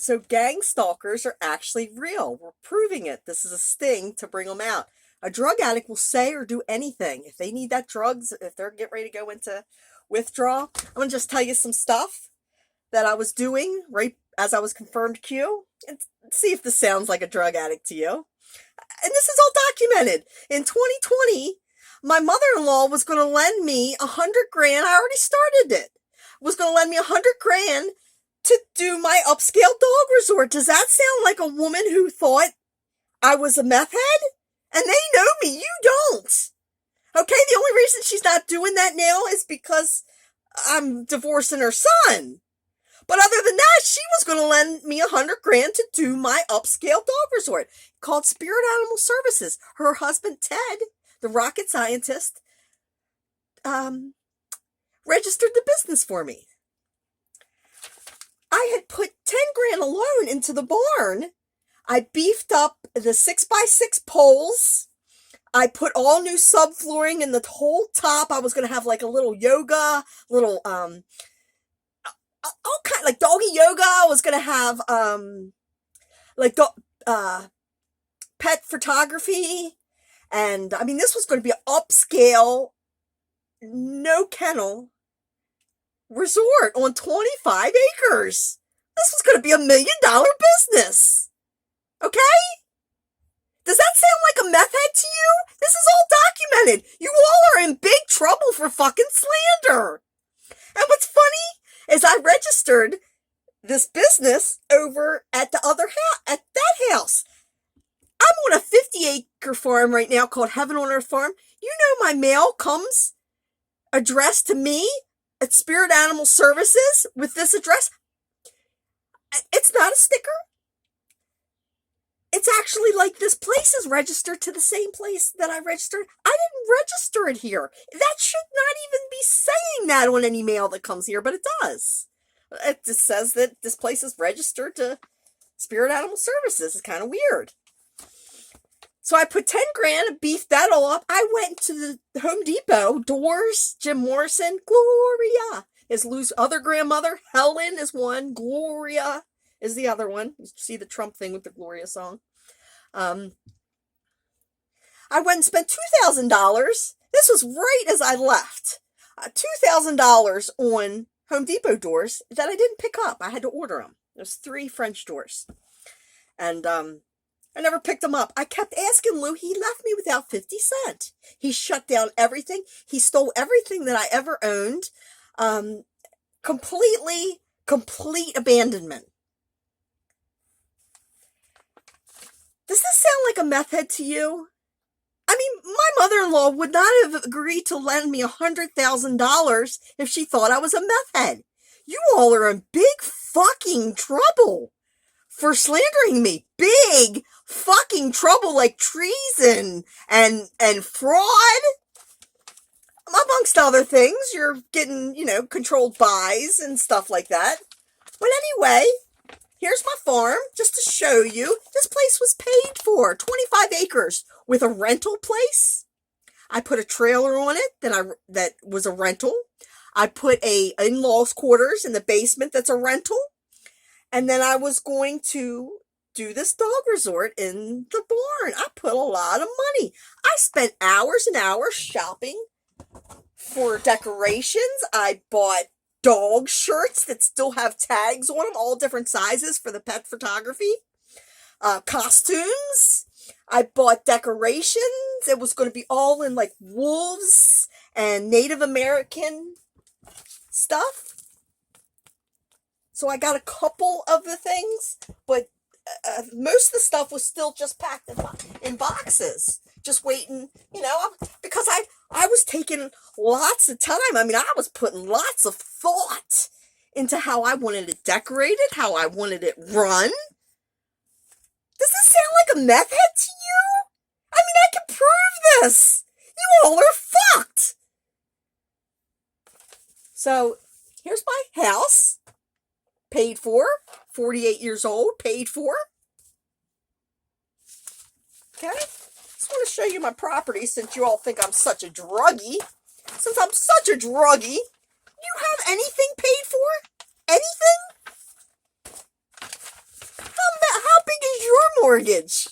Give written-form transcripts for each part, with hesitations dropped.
So gang stalkers are actually real. We're proving it. This is a sting to bring them out. A drug addict will say or do anything. If they need that drugs, if they're getting ready to go into withdrawal, I'm going to just tell you some stuff that I was doing right as I was confirmed Q and see if this sounds like a drug addict to you. And this is all documented. In 2020, my mother-in-law was going to lend me 100 grand. I already started it. Was going to lend me 100 grand to do my upscale dog resort. Does that sound like a woman who thought I was a meth head? And they know me. You don't. Okay, the only reason she's not doing that now is because I'm divorcing her son. But other than that, she was going to lend me 100 grand to do my upscale dog resort called Spirit Animal Services. Her husband, Ted, the rocket scientist, registered the business for me. I had put 10 grand alone into the barn. I beefed up the 6x6 poles. I put all new subflooring in the whole top. I was going to have like a little yoga, little, all kind, like doggy yoga. I was going to have, like, pet photography. And I mean, this was going to be an upscale, no kennel resort on 25 acres. This was going to be $1 million business. Okay? Does that sound like a meth head to you? This is all documented. You all are in big trouble for fucking slander. And what's funny is I registered this business over at the other house, at that house. I'm on a 50-acre farm right now called Heaven on Earth Farm. You know my mail comes addressed to me at Spirit Animal Services with this address. It's not a sticker. It's actually like this place is registered to the same place that I registered. I didn't register it here. That should not even be saying that on any mail that comes here, but it does. It just says that this place is registered to Spirit Animal Services. It's kind of weird. So I put 10 grand and beefed that all up. I went to the Home Depot. Doors, Jim Morrison, Gloria is Lou's other grandmother. Helen is one. Gloria is the other one. You see the Trump thing with the Gloria song. I went and spent $2,000. This was right as I left. $2,000 on Home Depot doors that I didn't pick up. I had to order them. There's 3 French doors. And I never picked them up. I kept asking Lou. He left me without 50 cents. He shut down everything. He stole everything that I ever owned. Complete abandonment. Does this sound like a meth head to you? I mean, my mother-in-law would not have agreed to lend me $100,000 if she thought I was a meth head. You all are in big fucking trouble for slandering me. Big fucking trouble, like treason and fraud. Amongst other things, you're getting, controlled buys and stuff like that. But anyway, here's my farm, just to show you. This place was paid for, 25 acres, with a rental place. I put a trailer on it that was a rental. I put a in-laws quarters in the basement that's a rental. And then I was going to do this dog resort in the barn. I put a lot of money. I spent hours and hours shopping for decorations. I bought dog shirts that still have tags on them, all different sizes for the pet photography. Costumes. I bought decorations. It was going to be all in like wolves and Native American stuff. So I got a couple of the things, but most of the stuff was still just packed in boxes, just waiting, because I was taking lots of time. I mean, I was putting lots of thought into how I wanted it decorated, how I wanted it run. Does this sound like a meth head to you? I mean, I can prove this. You all are fucked. So here's my house. Paid for, 48 years old, paid for. Okay, just want to show you my property since you all think I'm such a druggie. Since I'm such a druggie, you have anything paid for? Anything? mortgage.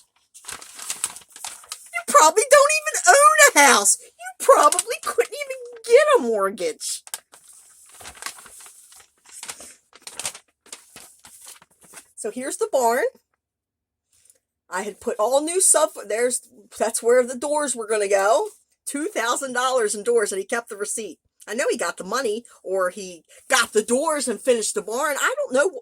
You probably don't even own a house. You probably couldn't even get a mortgage. So here's the barn. I had put all new stuff. That's where the doors were going to go. $2,000 in doors, and he kept the receipt. I know he got the money, or he got the doors and finished the barn. I don't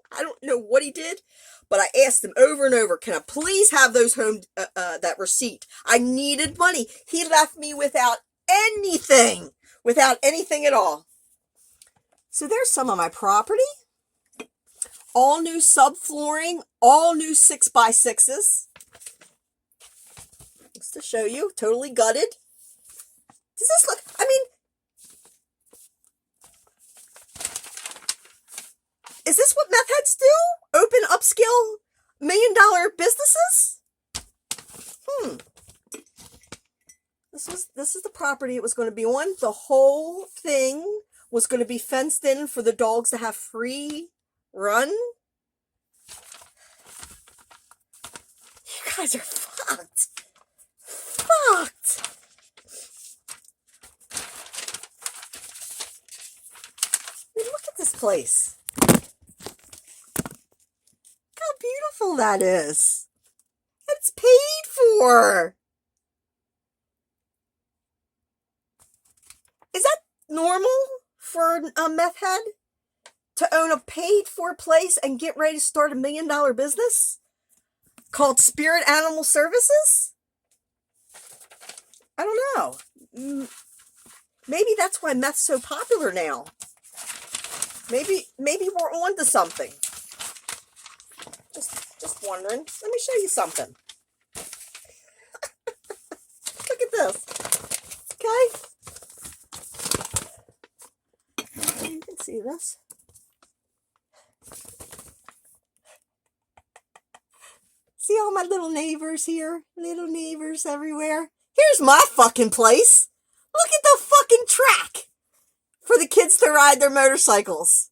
know what he did, but I asked him over and over, can I please have those that receipt? I needed money. He left me without anything at all. So there's some of my property. All new subflooring, all new 6x6s. Just to show you, totally gutted. Does this look, I mean, is this what meth heads do? Open upscale $1 million businesses? This is the property it was going to be on. The whole thing was going to be fenced in for the dogs to have free run. You guys are fucked. I mean, look at this place. Look how beautiful that is. It's paid for. Is that normal for a meth head? To own a paid-for place and get ready to start $1 million business called Spirit Animal Services? I don't know. Maybe that's why meth's so popular now. Maybe we're on to something. Just wondering. Let me show you something. Look at this. Okay? You can see this. See all my little neighbors here? Little neighbors everywhere. Here's my fucking place. Look at the fucking track for the kids to ride their motorcycles.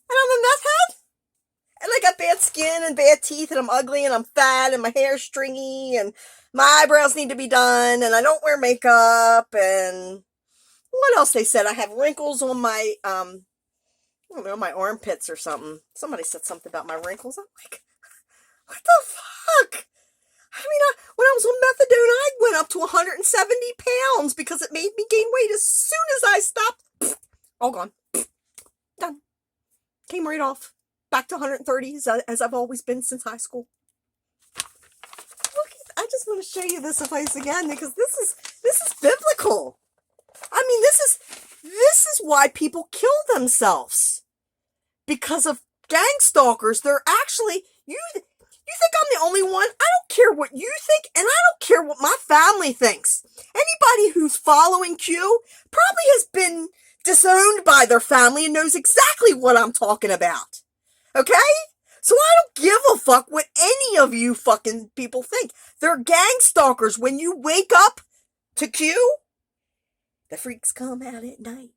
And I'm a meth head? And I got bad skin and bad teeth and I'm ugly and I'm fat and my hair's stringy and my eyebrows need to be done and I don't wear makeup and what else they said? I have wrinkles on my, I don't know, my armpits or something. Somebody said something about my wrinkles. I'm like, what the fuck? I mean, when I was on methadone, I went up to 170 pounds because it made me gain weight. As soon as I stopped, all gone. Done. Came right off. Back to 130 as I've always been since high school. Look, I just want to show you this place again because this is biblical. I mean, this is why people kill themselves. Because of gang stalkers. They're actually, you think I'm the only one? I don't care what you think, and I don't care what my family thinks. Anybody who's following Q probably has been disowned by their family and knows exactly what I'm talking about. Okay? So I don't give a fuck what any of you fucking people think. They're gang stalkers. When you wake up to Q, the freaks come out at night.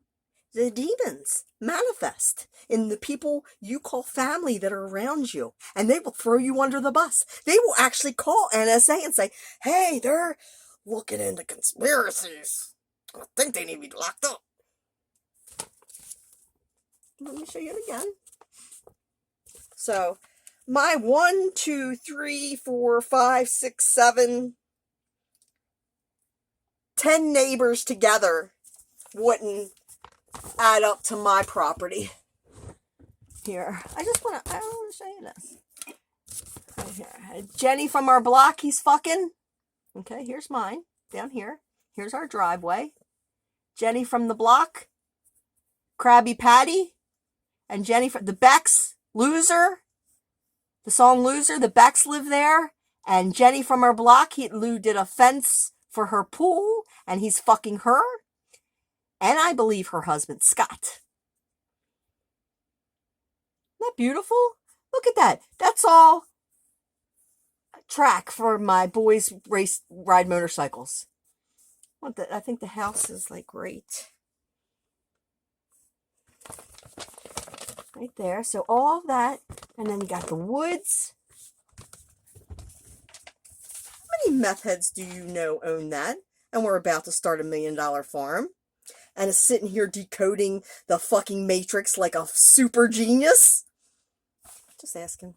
The demons manifest in the people you call family that are around you, and they will throw you under the bus. They will actually call NSA and say, hey, they're looking into conspiracies. I think they need to be locked up. Let me show you it again. So, my 1, 2, 3, 4, 5, 6, 7, 10 neighbors together wouldn't add up to my property. Here, I want to show you this. Right here. Jenny from our block, he's fucking. Okay, here's mine, down here. Here's our driveway. Jenny from the block, Krabby Patty, and Jenny from the Becks, Loser. The song Loser, the Becks live there. And Jenny from our block, Lou did a fence for her pool, and he's fucking her. And I believe her husband, Scott. Isn't that beautiful? Look at that. That's all track for my boys ride motorcycles. I think the house is like right there. So all of that. And then you got the woods. meth heads do you know own that? And we're about to start $1 million farm. And is sitting here decoding the fucking Matrix like a super genius? Just asking.